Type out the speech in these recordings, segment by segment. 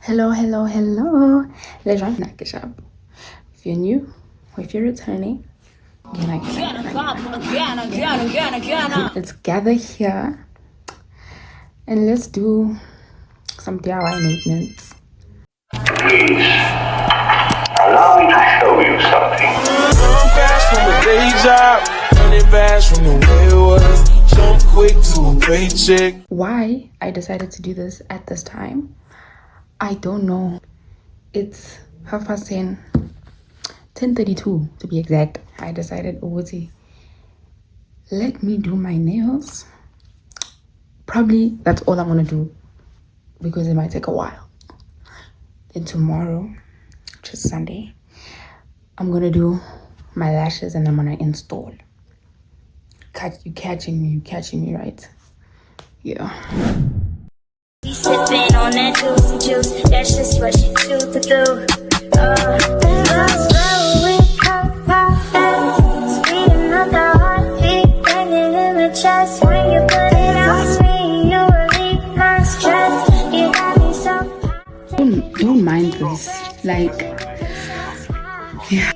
Hello, hello, hello. If you're new or if you're returning, let's gather here and let's do some DIY maintenance. Please, allow me to show you something. Fast from the day job, running fast from the way it was. Jump quick to a paycheck. Why I decided to do this at this time, I don't know. It's 10:30, 10:32 to be exact. I decided, let me do my nails. Probably that's all I'm gonna do because it might take a while. Then tomorrow, which is Sunday, I'm gonna do my lashes and I'm gonna install. You catching me, right? Yeah. Sipping on that juice, that's just what you choose to do. Sweet another heartbeat, banging in the chest. When you put it on me, you relieve my stress. You got me so Don't mind this, like, yeah.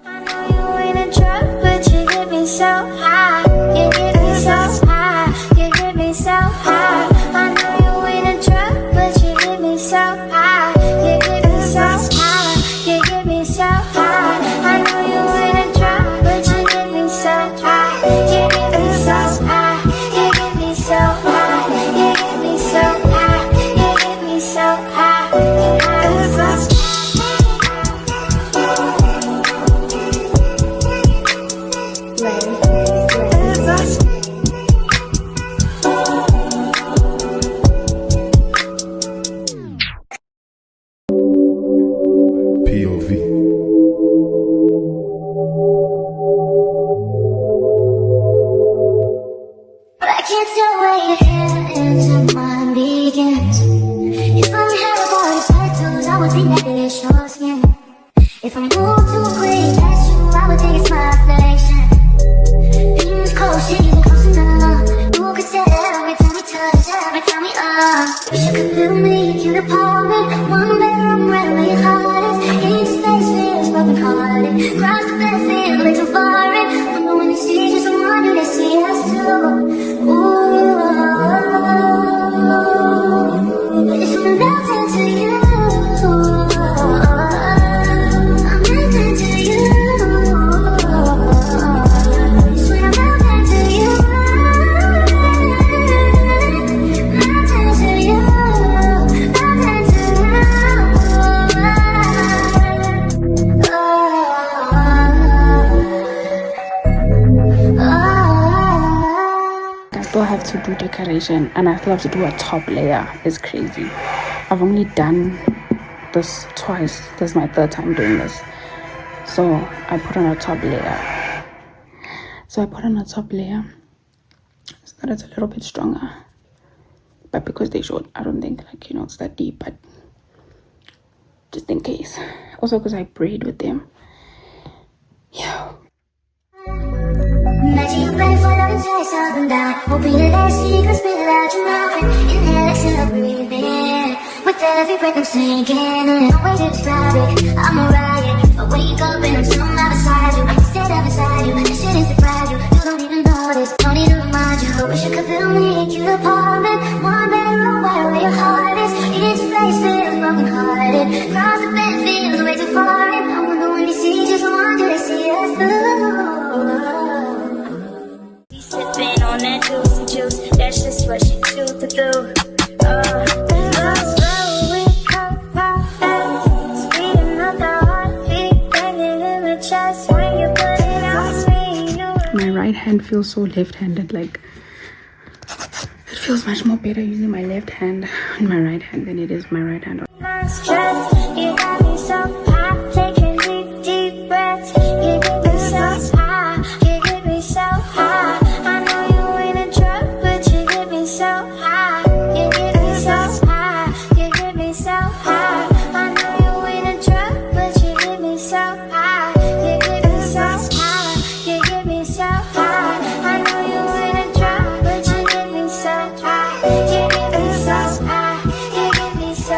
I know you ain't a drug, but you get me so high. You get me so high. You get me so high. I know you ain't a drug, but you get me so high. You get me so high. You get me so high. I know you ain't a drug, but you get me so high. You get me so high. You get me so high. You get me so high. You get me so high. POV. But I can't tell where your hair ends and mine begins. If I had a boy's tattoos, I would think that it's your skin. If I move too quick past you, I would think it's my affection. Beams cold, she's close enough. You could say every time we touch, every time we wish you could feel me, you'd appall me. One bedroom, right where your heart is. Each space feels broken hearted. Cross the bed, feel like too foreign. Wonder when you see just someone, do they see us too? Ooh, I just wanna melt into you. I'm melting to you. Just wanna melt into you. Melt into you. Melt into I still have to do decoration and I still have to do a top layer. It's crazy. I've only done this twice. This is my third time doing this. So I put on a top layer. So that it's a little bit stronger. But because they short, I don't think it's that deep, but just in case. Also because I braid with them. Yeah. Imagine you ready for love and chase up and down. Hoping that that secret spit it out your mouth. Inhale, exhale, breathe in. With every breath I'm sinking in. No way to describe it, I'm a riot. I wake up and I'm somehow beside you. Stand up beside you, this shit is surprise you. You don't even notice, don't need to remind you. Wish you could feel me, you apartment. One bedroom, where your heart is. Each place feels broken hearted. Cross the bed feels way too foreign. I wonder when you see just one, do they see us through? Sipping on that juice, that's just what you choose to do. Sweet another heartbeat, banging in the chest. When you put it on me, My right hand feels so left-handed, like it feels much more better using my left hand on my right hand than it is my right hand. my stress. You got me so high, taking deep breaths. You get me so high, you get me so high. I know you ain't a drug, but you get me so high. You get me so high, you get me so high. I know you ain't a drug, but you get me so high. You get me so high, you get me so high. I know you ain't a drug, but you get me so high. You get me so high, you get me so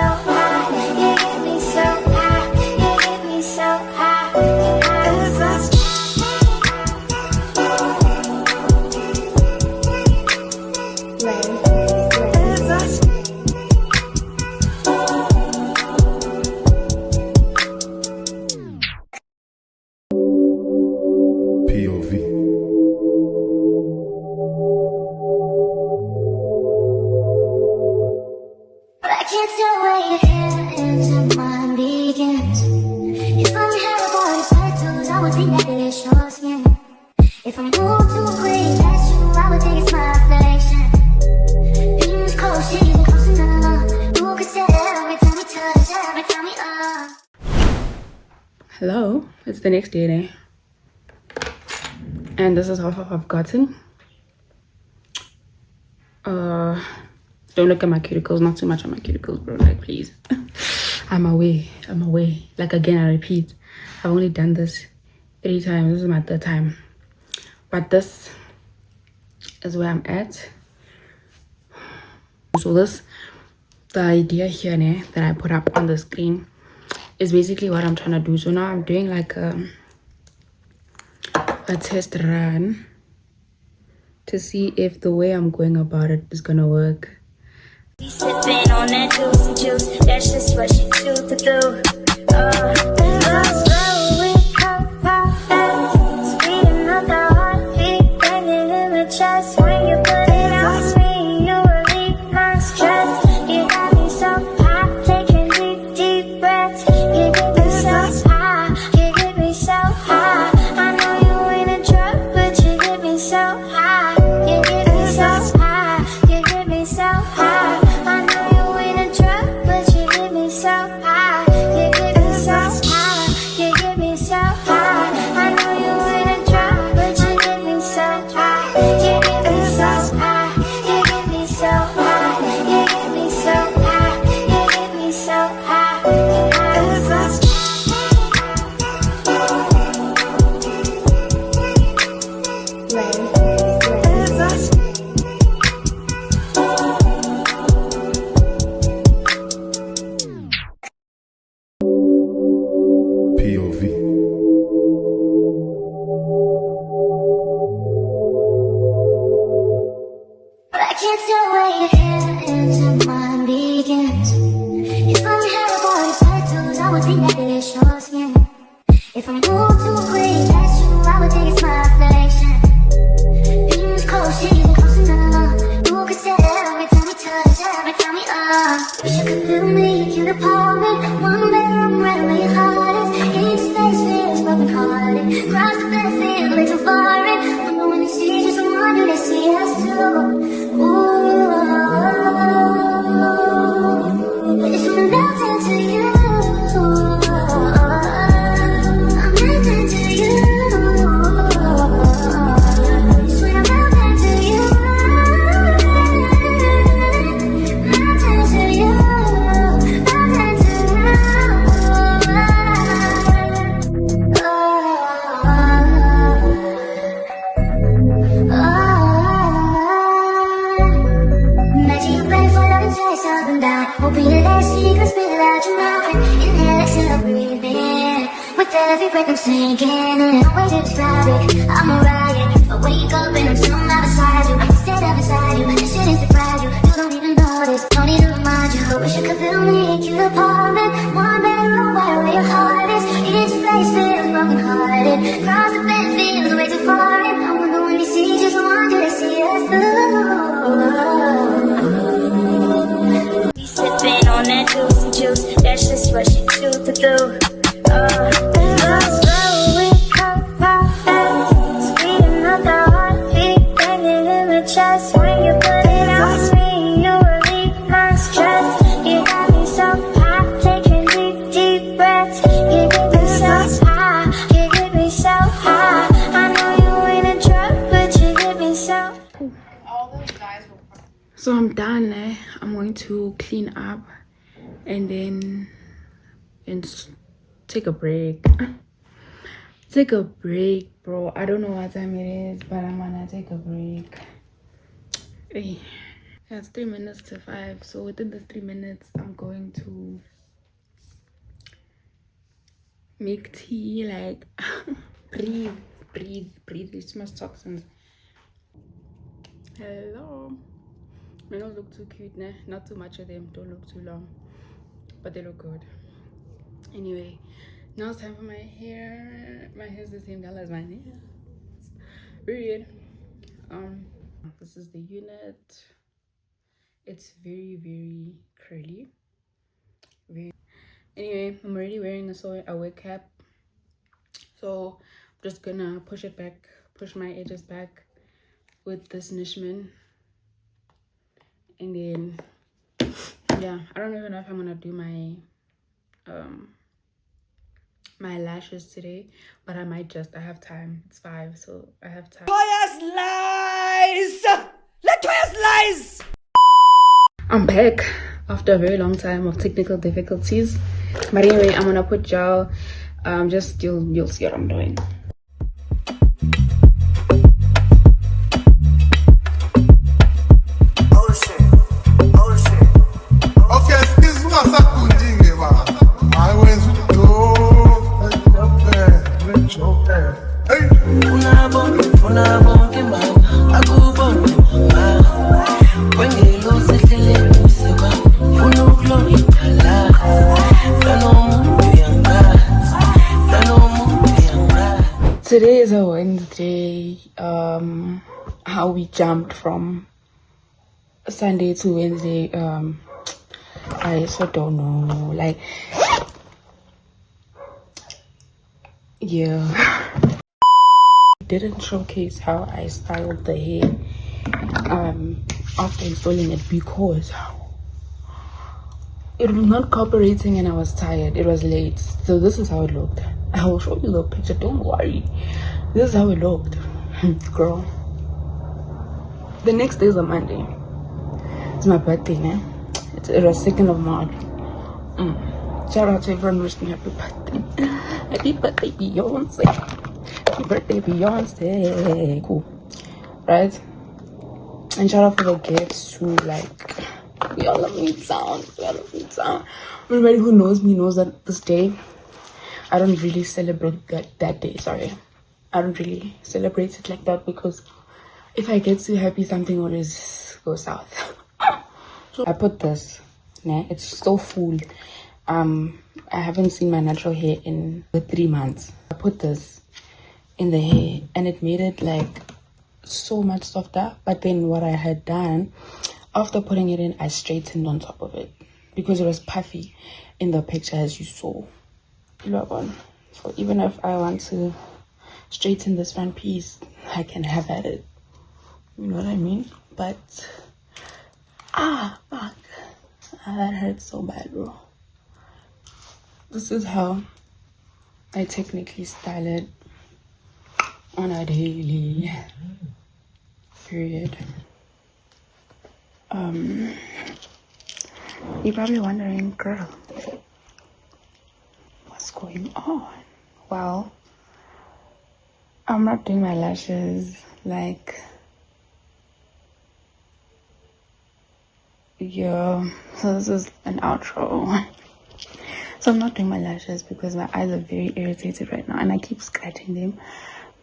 POV. But I can't tell where your hair ends and mine begins. If I had a boy's tattoos, I would think that it's your skin. If I move too quick past you, I would think it's my affection. Beams cold, she's close enough. You could say every time we touch, every time we Hello, it's the next day now. And this is how far I've gotten. Don't look at my cuticles, not too much on my cuticles, bro, like please. I'm away. Like again, I repeat, I've only done this 3 times. This is my 3rd time. But this is where I'm at. So the idea here now that I put up on the screen is basically what I'm trying to do. So now I'm doing like a test run to see if the way I'm going about it is gonna work. sipping on that juice, that's just what she choose to do. Sweet another heartbeat, banging in the chest. When you put it on me, you relieve my stress. You got me so high, taking deep breaths. You get me so high, you get me so high. I know you ain't a drug, but you get me so high. You get me so high, you get me so high. I know you ain't a drug, but you get me so high. You get me so high, you get me so high. I know you ain't a drug, but you get me so high. You get me so high, you get me so high. You get me so high, you get me so high. POV. But I can't tell where your hair ends and mine begins. If I had a boy's tattoos, I would think that it's your skin. If I move too quick past you, I would think it's my affection. Beams cold, she's close enough. You could say every time we touch, every time we wish you could feel me, you'd apartment. One bedroom, right where your heart is. Each space feels broken hearted. Cross the bed, feel way too foreign. Wonder when they see just someone, do they see us too? Ooh, I just wanna melt into you. I'm melting to you. Just wanna melt into you. Melt into you. Melt into Imagine you ready for love and taste up and down. Hoping that that secret spit it out your mouth and inhale, exhale, breathe in. With every breath I'm sinking in. No way to describe it, I'm a riot. I wake up and I'm somehow beside you. Stand up beside you, this shouldn't surprise you. You don't even notice, don't need to remind you. Wish you could feel me, cute apartment. One bedroom, right where your heart is. Each place feels broken hearted. Cross the bed feels way too foreign. I wonder when they see just one, do they see us through? Sipping on that juice, that's just what she choose to do. Sweet another heartbeat, banging in the chest. When you put it on me, you relieve my stress. You got me so high, taking deep breaths. You get me so high, you get me so high. I know you ain't a drug, but you get me so. So I'm done. I'm going to clean up and then take a break. Take a break, bro. I don't know what time it is, but I'm gonna take a break. Hey. Yeah, it's 3 minutes to 5. So within the 3 minutes, I'm going to make tea. Like breathe. It's much toxins. Hello. They don't look too cute, nah. Not too much of them. Don't look too long, but they look good. Anyway, now it's time for my hair. My hair's the same color as my nails. Period. This is the unit. It's very, very curly. Anyway, I'm already wearing a wig cap, so I'm just gonna push it back, push my edges back with this Nishman, and then yeah, I don't even know if I'm gonna do my my lashes today, but I might just. I have time. It's 5, so I have time. Toya's lies! Let Toya's lies! I'm back after a very long time of technical difficulties, but anyway, I'm gonna put gel. Just you'll see what I'm doing. Okay, excuse me, Sakundinge, I went to go. Hey. Today is a Wednesday. How we jumped from Sunday to Wednesday. I also don't know. Like, yeah. Didn't showcase how I styled the hair after installing it because it was not cooperating and I was tired. It was late, so this is how it looked. I will show you the picture, don't worry. This is how it looked. Girl, the next day is a Monday. It's my birthday, man. It was 2nd of March. Shout out to everyone wishing me happy birthday. Happy birthday, Beyonce. Happy birthday, Beyonce. Cool, right? And shout out for the gifts too. Like, we all love me sound. We all love me sound. Everybody who knows me knows that this day I don't really celebrate that day. Sorry, I don't really celebrate it like that because if I get too happy, something always goes south. So I put this. Nah, it's so full. I haven't seen my natural hair in 3 months. I put this in the hair and it made it like so much softer. But then what I had done after putting it in, I straightened on top of it because it was puffy in the picture as you saw. So even if I want to straighten this front piece, I can have at it. You know what I mean? But fuck, that hurts so bad, bro. This is how I technically style it on a daily. Period. You're probably wondering, girl, what's going on? Well, I'm not doing my lashes like, yeah, so this is an outro. So I'm not doing my lashes because my eyes are very irritated right now and I keep scratching them,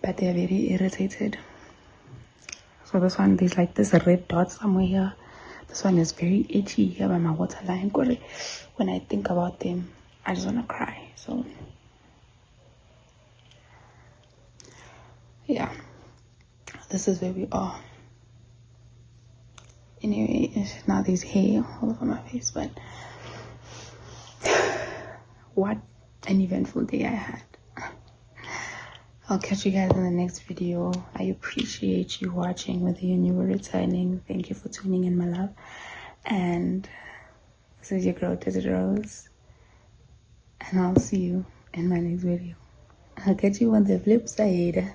but they're very irritated. So this one, there's like this red dot somewhere here. This one is very itchy here by my waterline. When I think about them, I just want to cry. So yeah, this is where we are. Anyway, now there's hair all over my face, but what an eventful day I had. I'll catch you guys in the next video. I appreciate you watching, whether you're new or returning. Thank you for tuning in, my love. And this is your girl, Desert Rose. And I'll see you in my next video. I'll catch you on the flip side.